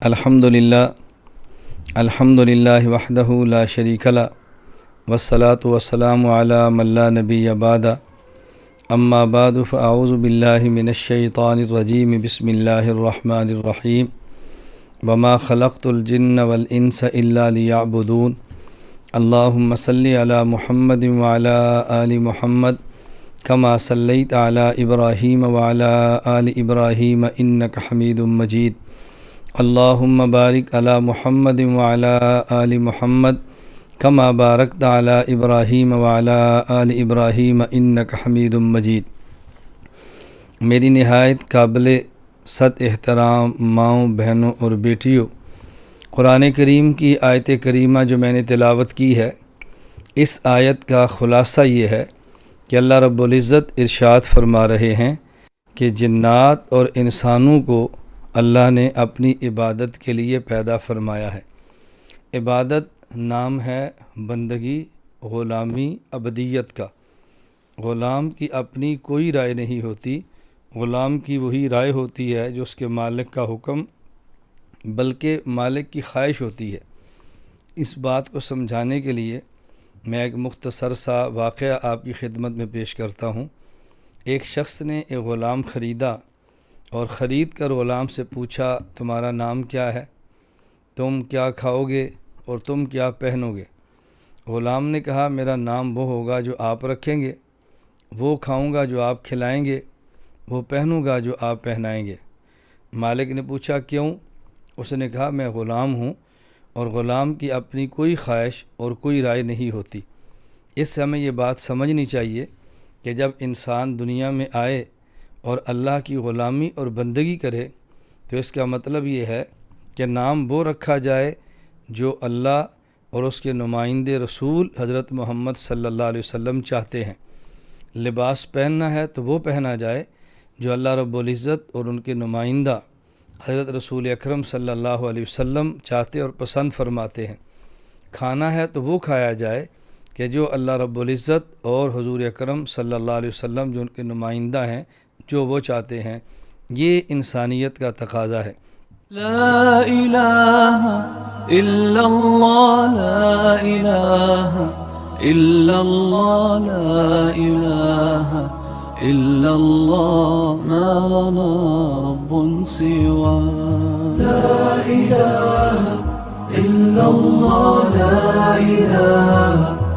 الحمد للہ وحدہ لا شریک لہ والصلاة والسلام علی من لا نبی بعد اما بعد فاعوذ باللہ من الشیطان الرجیم بسم اللہ الرحمن الرحیم وما خلقت الجن والانس الا لیعبدون اللہم صلی علی محمد وعلی آل محمد کما صلیت علی ابراہیم وعلی آل ابراہیم انک حمید مجید اللہم بارک علی محمد وعلی آل محمد کما بارکت علی ابراہیم وعلی آل ابراہیم انک حمید مجید۔ میری نہایت قابل صد احترام ماؤں، بہنوں اور بیٹیوں، قرآن کریم کی آیت کریمہ جو میں نے تلاوت کی ہے، اس آیت کا خلاصہ یہ ہے کہ اللہ رب العزت ارشاد فرما رہے ہیں کہ جنات اور انسانوں کو اللہ نے اپنی عبادت کے لیے پیدا فرمایا ہے۔ عبادت نام ہے بندگی، غلامی، عبدیت کا۔ غلام کی اپنی کوئی رائے نہیں ہوتی، غلام کی وہی رائے ہوتی ہے جو اس کے مالک کا حکم بلکہ مالک کی خواہش ہوتی ہے۔ اس بات کو سمجھانے کے لیے میں ایک مختصر سا واقعہ آپ کی خدمت میں پیش کرتا ہوں۔ ایک شخص نے ایک غلام خریدا اور خرید کر غلام سے پوچھا، تمہارا نام کیا ہے؟ تم کیا کھاؤ گے اور تم کیا پہنو گے؟ غلام نے کہا، میرا نام وہ ہوگا جو آپ رکھیں گے، وہ کھاؤں گا جو آپ کھلائیں گے، وہ پہنوں گا جو آپ پہنائیں گے۔ مالک نے پوچھا، کیوں؟ اس نے کہا، میں غلام ہوں اور غلام کی اپنی کوئی خواہش اور کوئی رائے نہیں ہوتی۔ اس سے ہمیں یہ بات سمجھنی چاہیے کہ جب انسان دنیا میں آئے اور اللہ کی غلامی اور بندگی کرے تو اس کا مطلب یہ ہے کہ نام وہ رکھا جائے جو اللہ اور اس کے نمائندے رسول حضرت محمد صلی اللہ علیہ وسلم چاہتے ہیں۔ لباس پہننا ہے تو وہ پہنا جائے جو اللہ رب العزت اور ان کے نمائندہ حضرت رسول اکرم صلی اللہ علیہ وسلم چاہتے اور پسند فرماتے ہیں۔ کھانا ہے تو وہ کھایا جائے کہ جو اللہ رب العزت اور حضور اکرم صلی اللہ علیہ وسلم جو ان کے نمائندہ ہیں جو وہ چاہتے ہیں۔ یہ انسانیت کا تقاضا ہے۔ لا الہ الا اللہ، لا الہ الا اللہ، لا الہ الا اللہ، ما لنا رب سوا۔ لا الہ الا اللہ، لا الہ